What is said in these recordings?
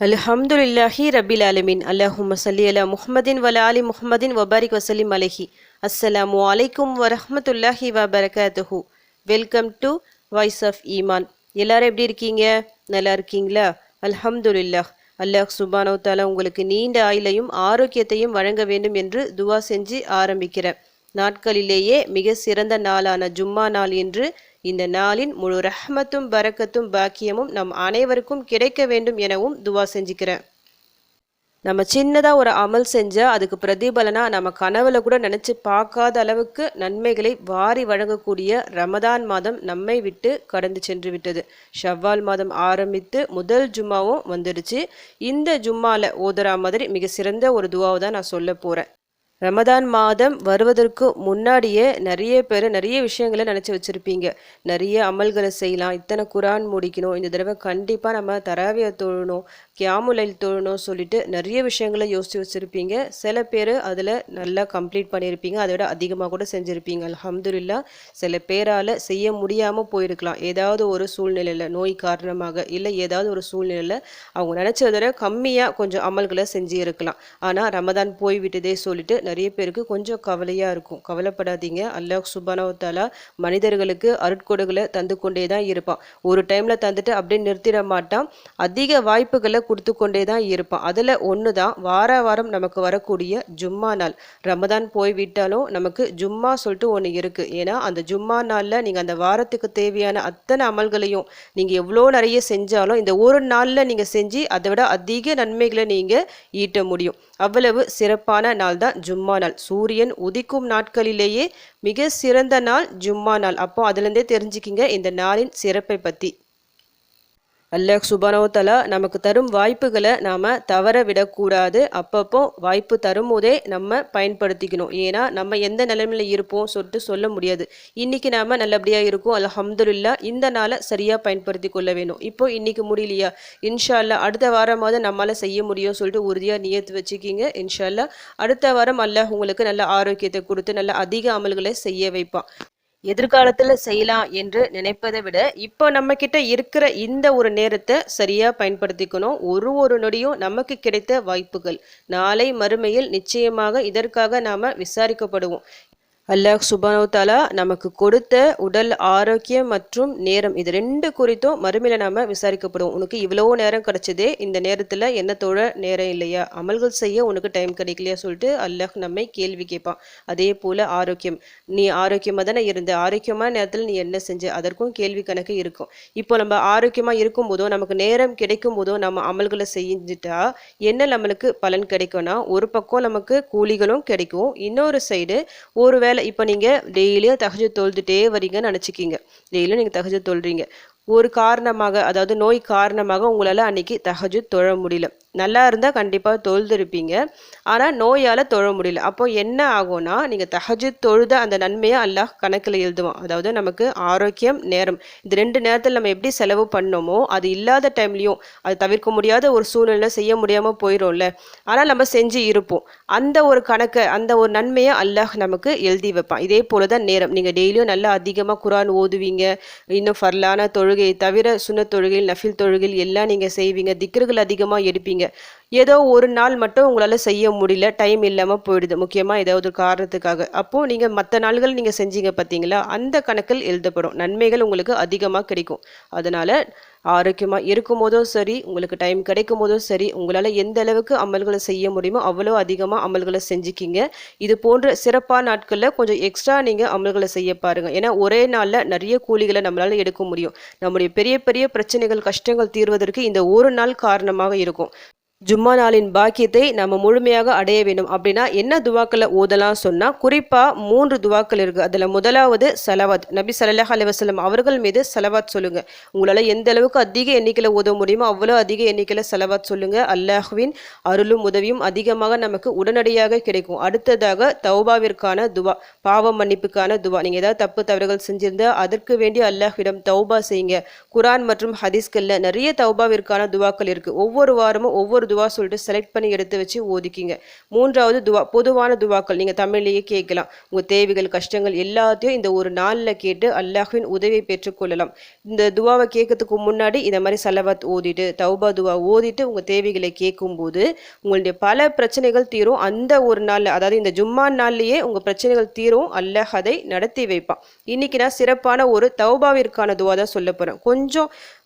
அல்ஹம்துலில்லாஹி ரபில் ஆலமீன். அல்லஹும்ம ஸல்லி அலா முஹம்மதின் வல ஆலி முஹம்மதின் வபாரிக் வசலிம் அலைஹி. அஸ்ஸலாமு அலைக்கும் வரஹ்மத்துல்லாஹி வபரகாத்துஹு. வெல்கம் டு வாய்ஸ் ஆஃப் ஈமான். எல்லாரும் எப்படி இருக்கீங்க? நல்லா இருக்கீங்களா? அல்ஹம்துலில்லாஹ். அல்லாஹ் சுப்ஹானஹு வ தஆலா உங்களுக்கு நீண்ட ஆயுளையும் ஆரோக்கியத்தையும் வழங்க வேண்டும் என்று துவா செஞ்சு ஆரம்பிக்கிறேன். நாட்களிலேயே மிக சிறந்த நாளான ஜும்மா நாள் என்று இந்த நாளின் முழு ரஹ்மத்தும் பரக்கத்தும் பாக்கியமும் நம் அனைவருக்கும் கிடைக்க வேண்டும் எனவும் துவா செஞ்சுக்கிறேன். நம்ம சின்னதாக ஒரு அமல் செஞ்சால் அதுக்கு பிரதிபலனா நம்ம கனவுல கூட நினச்சி பார்க்காத அளவுக்கு நன்மைகளை வாரி வழங்கக்கூடிய ரமதான் மாதம் நம்மை விட்டு கடந்து சென்று விட்டது. ஷவ்வால் மாதம் ஆரம்பித்து முதல் ஜும்மாவும் வந்துடுச்சு. இந்த ஜும்மாவில் ஓதுறா மாதிரி மிக சிறந்த ஒரு துவாவை தான் நான் சொல்ல போகிறேன். ரமதான் மாதம் வருவதற்கு முன்னாடியே நிறைய பேர் நிறைய விஷயங்களை நினச்சி வச்சுருப்பீங்க. நிறைய அமல்களை செய்யலாம், இத்தனை குரான் முடிக்கணும், இந்த தடவை கண்டிப்பாக நம்ம தராவியை தொழணும், கியாமுலைல் தொழணும் சொல்லிட்டு நிறைய விஷயங்களை யோசித்து வச்சுருப்பீங்க. சில பேர் அதில் நல்லா கம்ப்ளீட் பண்ணியிருப்பீங்க, அதை விட அதிகமாக கூட செஞ்சுருப்பீங்க. அல்ஹம்துலில்லாஹ். சில பேரால் செய்ய முடியாமல் போயிருக்கலாம், ஏதாவது ஒரு சூழ்நிலையில், நோய் காரணமாக இல்லை ஏதாவது ஒரு சூழ்நிலையில் அவங்க நினச்சதை கம்மியாக கொஞ்சம் அமல்களை செஞ்சு இருக்கலாம். ஆனால் ரமதான் போய்விட்டதே சொல்லிட்டு நிறைய பேருக்கு கொஞ்சம் கவலையாக இருக்கும். கவலைப்படாதீங்க. அல்லாஹ் சுப்ஹானஹு வ தஆலா மனிதர்களுக்கு அருட்கொடைகளை தந்து கொண்டே தான் இருப்பான். ஒரு டைமில் தந்துட்டு அப்படியே நிறுத்திட மாட்டான். அதிக வாய்ப்புகளை கொடுத்து கொண்டே தான் இருப்பான். அதில் ஒன்று தான் வாரம் நமக்கு வரக்கூடிய ஜும்மா நாள். ரமதான் போய்விட்டாலும் நமக்கு ஜும்மா சொல்லிட்டு ஒன்று இருக்குது. ஏன்னா அந்த ஜும்மா நாளில் நீங்கள் அந்த வாரத்துக்கு தேவையான அத்தனை அமல்களையும் நீங்கள் எவ்வளோ நிறைய செஞ்சாலும் இந்த ஒரு நாளில் நீங்கள் செஞ்சு அதை விட அதிக நன்மைகளை நீங்கள் ஈட்ட முடியும். அவ்வளவு சிறப்பான நாள் தான் ஜும்மா நாள். சூரியன் உதிக்கும் நாட்களிலேயே மிக சிறந்த நாள் ஜும்மா நாள். அப்போ அதுலேருந்தே தெரிஞ்சுக்கிங்க இந்த நாளின் சிறப்பை பற்றி. அல்லாஹ் சுப்ஹானஹு வ தஆலா நமக்கு தரும் வாய்ப்புகளை நாம் தவற விடக்கூடாது. அப்பப்போ வாய்ப்பு தரும்போதே நம்ம பயன்படுத்திக்கணும். ஏன்னா நம்ம எந்த நிலைமையில் இருப்போம் சொல்லிட்டு சொல்ல முடியாது. இன்றைக்கி நாம் நல்லபடியாக இருக்கோம், அல்ஹம்துலில்லாஹ். இந்த நாளை சரியாக பயன்படுத்தி கொள்ள வேணும். இப்போ இன்றைக்கி முடியலையா, இன்ஷா அல்லாஹ் அடுத்த வாரமாவது நம்மளால் செய்ய முடியும் சொல்லிட்டு உறுதியாக நியத்து வச்சுக்கிங்க. இன்ஷா அல்லாஹ் அடுத்த வாரம் அல்லாஹ் உங்களுக்கு நல்ல ஆரோக்கியத்தை கொடுத்து நல்ல அதிக அமல்களை செய்ய வைப்பான். எதிர்காலத்தில் செய்யலாம் என்று நினைப்பதை விட இப்போ நம்ம கிட்ட இருக்கிற இந்த ஒரு நேரத்தை சரியாக பயன்படுத்திக்கணும். ஒரு நொடியும் நமக்கு கிடைத்த வாய்ப்புகள். நாளை மறுமையில் நிச்சயமாக இதற்காக நாம் விசாரிக்கப்படுவோம். அல்லாஹ் சுப்ஹானஹு வ தஆலா நமக்கு கொடுத்த உடல் ஆரோக்கியம் மற்றும் நேரம், இது ரெண்டு குறித்தும் மறுமையில் நாம் விசாரிக்கப்படுவோம். உனக்கு இவ்வளோ நேரம் கிடைச்சதே, இந்த நேரத்தில் என்ன தொழ நேரம் இல்லையா, அமல்கள் செய்ய உனக்கு டைம் கிடைக்கலையா சொல்லிட்டு அல்லாஹ் நம்மை கேள்வி கேட்பான். அதே போல் ஆரோக்கியம், நீ ஆரோக்கியமாக தானே இருந்த, ஆரோக்கியமான நேரத்தில் நீ என்ன செஞ்ச, அதற்கும் கேள்வி கணக்கு இருக்கும். இப்போ நம்ம ஆரோக்கியமாக இருக்கும் போதோ நமக்கு நேரம் கிடைக்கும் போதோ நம்ம அமல்களை செஞ்சுட்டா என்ன நம்மளுக்கு பலன் கிடைக்கும்னா, ஒரு பக்கம் நமக்கு கூலிகளும் கிடைக்கும், இன்னொரு சைடு ஒரு இப்போ நீங்கள் டெய்லியும் தஹஜ்ஜுத் தொழுதுட்டே வரீங்கன்னு நினச்சிக்கிங்க. டெய்லியும் நீங்கள் தஹஜ்ஜுத் தொழுறீங்க, ஒரு காரணமாக அதாவது நோய் காரணமாக உங்களால் அன்னைக்கு தஹஜ்ஜுத் தொழ முடியல. நல்லா இருந்தால் கண்டிப்பாக தொழுதுருப்பீங்க, ஆனால் நோயால் தொழ முடியல. அப்போ என்ன ஆகும்னா, நீங்கள் தஹஜ்ஜுத் தொழுத அந்த நன்மையை அல்லாஹ் கணக்கில் எழுதுவான். அதாவது நமக்கு ஆரோக்கியம், நேரம், இது ரெண்டு நேரத்தில் நம்ம எப்படி செலவு பண்ணோமோ அது இல்லாத டைம்லையும் அது தவிர்க்க முடியாத ஒரு சூழ்நிலை செய்ய முடியாமல் போயிடும்ல, ஆனால் நம்ம செஞ்சு இருப்போம். அந்த ஒரு கணக்கை, அந்த ஒரு நன்மையை அல்லாஹ் நமக்கு எழுதி வைப்பான். இதே போல தான் நேரம். நீங்கள் டெய்லியும் நல்லா அதிகமாக குரான் ஓதுவீங்க, இன்னும் ஃபர்லான தொழுகை தவிர சுன்னத் தொழுகையில் நஃபில் தொழுகையில் எல்லாம் நீங்கள் செய்வீங்க, திக்ருகள் அதிகமாக எடுப்பீங்க. ஏதோ ஒரு நாள் மட்டும் உங்களால் செய்ய முடியல, டைம் இல்லாமல் போயிடுது, முக்கியமாக ஏதாவது ஒரு காரணத்துக்காக. அப்போது நீங்கள் மற்ற நாள்கள் நீங்கள் செஞ்சீங்க பார்த்தீங்களா, அந்த கணக்கில் எழுதப்படும், நன்மைகள் உங்களுக்கு அதிகமாக கிடைக்கும். அதனால் ஆரோக்கியமாக இருக்கும் போதும் சரி, உங்களுக்கு டைம் கிடைக்கும் போதும் சரி, உங்களால் எந்த அளவுக்கு அமல்களை செய்ய முடியுமோ அவ்வளோ அதிகமாக அமல்களை செஞ்சுக்கிங்க. இது போன்ற சிறப்பான நாட்களில் கொஞ்சம் எக்ஸ்ட்ரா நீங்கள் அமல்களை செய்ய பாருங்கள். ஏன்னா ஒரே நாளில் நிறைய கூலிகளை நம்மளால் எடுக்க முடியும். நம்முடைய பெரிய பெரிய பிரச்சனைகள், கஷ்டங்கள் தீர்வதற்கு இந்த ஒரு நாள் காரணமாக இருக்கும். ஜும்மா நாளின் பாக்கியத்தை நம்ம முழுமையாக அடைய வேண்டும் அப்படின்னா என்ன துவாக்களை ஓதலாம் சொன்னால், குறிப்பாக 3 துவாக்கள் இருக்குது. அதில் முதலாவது சலவாத். நபி ஸல்லல்லாஹு அலைஹி வஸல்லம் அவர்கள் மீது சலவாத் சொல்லுங்கள். உங்களால் எந்த அளவுக்கு அதிக எண்ணிக்கையில் ஓத முடியுமோ அவ்வளோ அதிக எண்ணிக்கையில் சலவாத் சொல்லுங்கள். அல்லாஹ்வின் அருளும் உதவியும் அதிகமாக நமக்கு உடனடியாக கிடைக்கும். அடுத்ததாக தௌபாவிற்கான துவா, பாவ மன்னிப்புக்கான துவா. நீங்கள் ஏதாவது தப்பு தவறுகள் செஞ்சிருந்தால் அதற்கு வேண்டி அல்லாஹ்விடம் தௌபா செய்யுங்க. குரான் மற்றும் ஹதீஸ்களில் நிறைய தௌபாவிற்கான துவாக்கள் இருக்குது. ஒவ்வொரு வாரமும் ஒவ்வொரு ஒரு துவா சொல்லிட்டு செலக்ட் பண்ணி எடுத்து வச்சு ஓதிக்கிங்க. 3வது துவா பொதுவான துவாக்கள் நீங்கள் தமிழ்லேயே கேட்கலாம். உங்கள் தேவைகள் கஷ்டங்கள் எல்லாத்தையும் இந்த ஒரு நாளில் கேட்டு அல்லாஹ்வின் உதவியை பெற்றுக்கொள்ளலாம். இந்த துவாவை கேட்கறதுக்கு முன்னாடி இந்த மாதிரி சலவாத் ஓதிட்டு தௌபா துவா ஓதிட்டு உங்கள் தேவைகளை கேட்கும்போது உங்களுடைய பல பிரச்சனைகள் தீரும். அந்த ஒரு நாளில், அதாவது இந்த ஜும்மா நாள்லேயே உங்கள் பிரச்சனைகள் தீரும். அல்லாஹ் அதை நடத்தி வைப்பான். இன்னைக்கு நான் சிறப்பான ஒரு தௌபாவிற்கான துவா தான் சொல்ல போகிறேன். கொஞ்சம்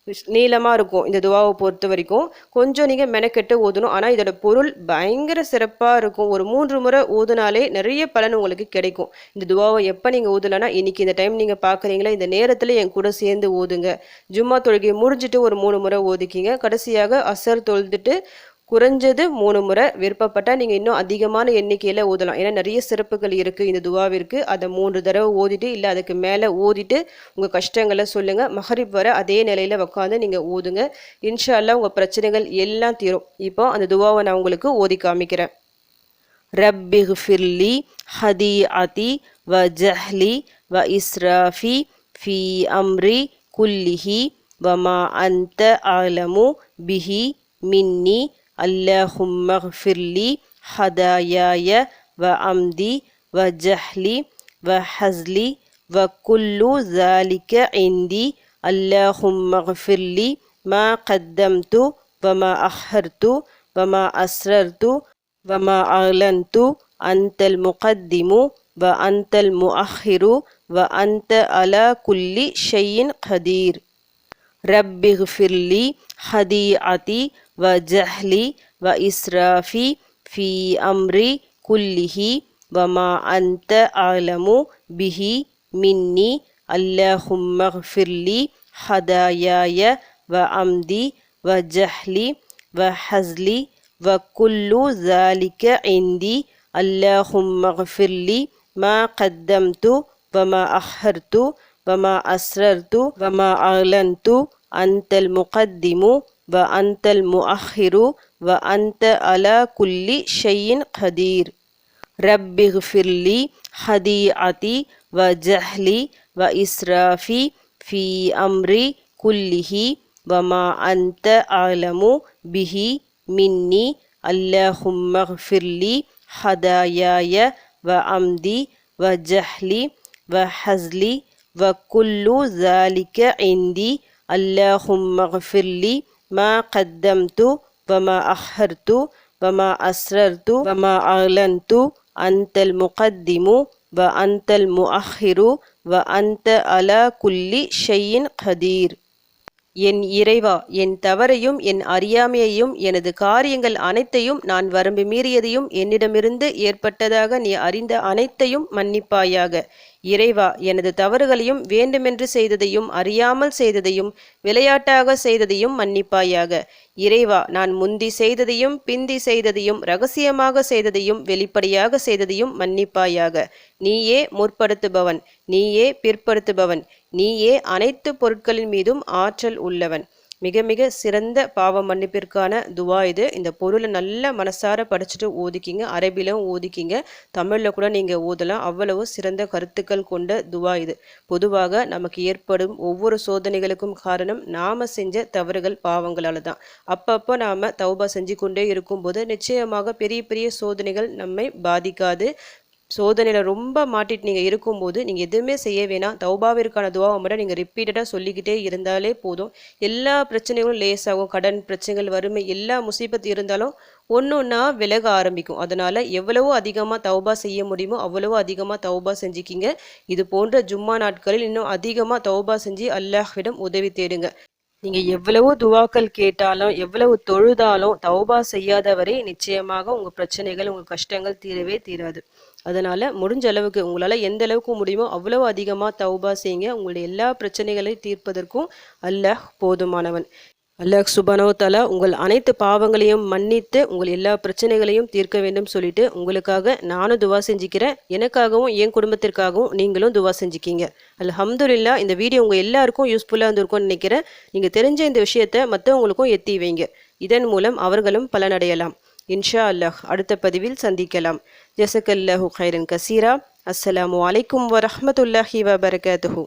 நீளமாக இருக்கும் இந்த துவாவை பொறுத்த வரைக்கும். கொஞ்சம் நீங்கள் மெனக்கெட்டு ஓதணும். ஆனால் இதோட பொருள் பயங்கர சிறப்பாக இருக்கும். ஒரு 3 முறை ஓதுனாலே நிறைய பலன் உங்களுக்கு கிடைக்கும். இந்த துவாவை எப்போ நீங்கள் ஓதலைன்னா இன்னைக்கு இந்த டைம் நீங்கள் பார்க்குறீங்களா, இந்த நேரத்தில் என் கூட சேர்ந்து ஓதுங்க. ஜும்மா தொழுகை முடிஞ்சிட்டு ஒரு 3 முறை ஓதிக்கிங்க. கடைசியாக அசர் தொழுதுட்டு குறைஞ்சது 3 முறை, விருப்பப்பட்டால் நீங்கள் இன்னும் அதிகமான எண்ணிக்கையில் ஓதலாம். ஏன்னா நிறைய சிறப்புகள் இருக்குது இந்த துவாவிற்கு. அதை 3 தடவை ஓதிட்டு இல்லை அதுக்கு மேலே ஓதிட்டு உங்கள் கஷ்டங்களை சொல்லுங்கள். மஹரிப் வர அதே நிலையில் உட்காந்து நீங்கள் ஓதுங்க. இன்ஷா அல்லாஹ் உங்கள் பிரச்சனைகள் எல்லாம் தீரும். இப்போ அந்த துவாவை நான் உங்களுக்கு ஓதி காமிக்கிறேன். ரப்பிஃபிர்லி ஹதீஅதி வ ஜஹ்லி வ இஸ்ராஃபி ஃபி அம்ரி குல்லிஹி வமா அன்த அலமு பிஹி மின்னி அல்லஹும்ம ஃபிர்லி ஹதாயாய வ அம்தி வ ஜஹ்லி வ ஹஸ்லி வ குல்லு ذلك இந்தி அல்லஹும்ம ஃபிர்லி மா கத்தம்து வ மா அஹர்து வ மா அஸ்ரர்து வ மா அலன்து அன்தல் முகத்திமு வ அன்தல் முஅஹிரு வ அன்த அலா குல்லி ஷையின் கதீர். ரப்பிஃபிர்லி ஹதீஅதி வ ஜஹ்லி வ இஸ்ராஃபி ஃபி அம்ரி குல்லிஹி வ மா அன்த அலமு பிஹி மின்னி அல்லஹும்ம ஃபிர்லி ஹதாயாய வ அம்தி வ ஜஹ்லி வ ஹஸ்லி வ குல்லு ذلك இந்தி அல்லஹும்ம ஃபிர்லி மா கத்தம்து வ மா அஹர்து வ மா அஸ்ரர்து வ மா அலன்து அன்தல் முகத்திமு வ அன்தல் முஅஹிரு வ அன்த அலா குல்லி ஷையின் கதீர். ரப்பிஃபிர்லி ஹதீஅதி வ ஜஹ்லி வ இஸ்ராஃபி ஃபி அம்ரி குல்லிஹி வ மா அன்த அலமு பிஹி மின்னி அல்லஹும்ம ஃபிர்லி ஹதாயாய வ அம்தி வ ஜஹ்லி வ ஹஸ்லி வ குல்லு ذلك இந்தி அல்லஹும்ம ஃபிர்லி மா கத்தம்து வ மா அஹர்து வ மா அஸ்ரர்து வ மா அலன்து அன்தல் முகத்திமு வ அன்தல் முஅஹிரு வ அன்த அலா குல்லி ஷையின் கதீர். என் இறைவா, என் தவறையும் என் அறியாமையையும் எனது காரியங்கள் அனைத்தையும் நான் வரம்பு மீறியதையும் என்னிடமிருந்து ஏற்பட்டதாக நீ அறிந்த அனைத்தையும் மன்னிப்பாயாக. இறைவா, எனது தவறுகளையும் வேண்டுமென்று செய்ததையும் அறியாமல் செய்ததையும் விளையாட்டாக செய்ததையும் மன்னிப்பாயாக. இறைவா, நான் முந்தி செய்ததையும் பிந்தி செய்ததையும் இரகசியமாக செய்ததையும் வெளிப்படையாக செய்ததையும் மன்னிப்பாயாக. நீயே முற்படுத்துபவன், நீயே பிற்படுத்துபவன், நீயே அனைத்து பொருட்களின் மீதும் ஆற்றல் உள்ளவன். மிக மிக சிறந்த பாவ மன்னிப்பிற்கான துவா இது. இந்த பொருளை நல்ல மனசார படிச்சுட்டு ஓதிக்கிங்க. அரபிலும் ஓதிக்கிங்க, தமிழில் கூட நீங்கள் ஓதலாம். அவ்வளவு சிறந்த கருத்துக்கள் கொண்ட துவா இது. பொதுவாக நமக்கு ஏற்படும் ஒவ்வொரு சோதனைகளுக்கும் காரணம் நாம் செஞ்ச தவறுகள் பாவங்களால் தான். அப்பப்போ நாம் தௌபா செஞ்சு கொண்டே இருக்கும்போது நிச்சயமாக பெரிய பெரிய சோதனைகள் நம்மை பாதிக்காது. சோதனையில் ரொம்ப மாட்டிட்டு நீங்கள் இருக்கும்போது நீங்கள் எதுவுமே செய்ய வேணாம். தௌபாவிற்கான துவாவை மட்டும் நீங்கள் ரிப்பீட்டடாக சொல்லிக்கிட்டே இருந்தாலே போதும். எல்லா பிரச்சனைகளும் லேசாகும். கடன் பிரச்சனைகள், வறுமை, எல்லா முசீபத் இருந்தாலும் ஒன்றா விலக ஆரம்பிக்கும். அதனால் எவ்வளவோ அதிகமாக தௌபா செய்ய முடியுமோ அவ்வளவோ அதிகமாக தௌபா செஞ்சுக்கிங்க. இது போன்ற ஜும்மா நாட்களில் இன்னும் அதிகமாக தௌபா செஞ்சு அல்லாஹ்விடம் உதவி தேடுங்க. நீங்கள் எவ்வளவோ துவாக்கள் கேட்டாலும் எவ்வளவு தொழுதாலும் தௌபா செய்யாதவரை நிச்சயமாக உங்கள் பிரச்சனைகள் உங்கள் கஷ்டங்கள் தீரவே தீராது. அதனால் முடிஞ்ச அளவுக்கு உங்களால் எந்த அளவுக்கு முடியுமோ அவ்வளவு அதிகமாக தௌபா செய்யுங்க. உங்களுடைய எல்லா பிரச்சனைகளையும் தீர்ப்பதற்கும் அல்லாஹ் போதுமானவன். அல்லாஹ் சுப்ஹானஹு வ தஆலா உங்கள் அனைத்து பாவங்களையும் மன்னித்து உங்கள் எல்லா பிரச்சனைகளையும் தீர்க்க வேண்டும் சொல்லிட்டு உங்களுக்காக நானும் துவா செஞ்சுக்கிறேன். எனக்காகவும் என் குடும்பத்திற்காகவும் நீங்களும் துவா செஞ்சுக்கிங்க. அல்ஹம்துலில்லாஹ். இந்த வீடியோ உங்கள் எல்லாருக்கும் யூஸ்ஃபுல்லாக இருந்திருக்கும்னு நினைக்கிறேன். நீங்கள் தெரிஞ்ச இந்த விஷயத்தை மற்றவங்களுக்கும் எத்தி வைங்க. இதன் மூலம் அவர்களும் பலனடையலாம். இன்ஷா அல்லாஹ். அடுத்த பதிவில் சந்திக்கலாம். ஜஸக்கல்லாஹு கைரன் கசீரா. அஸ்ஸலாமு அலைக்கும் வரஹ்மத்துல்லாஹி வபரகாத்துஹு.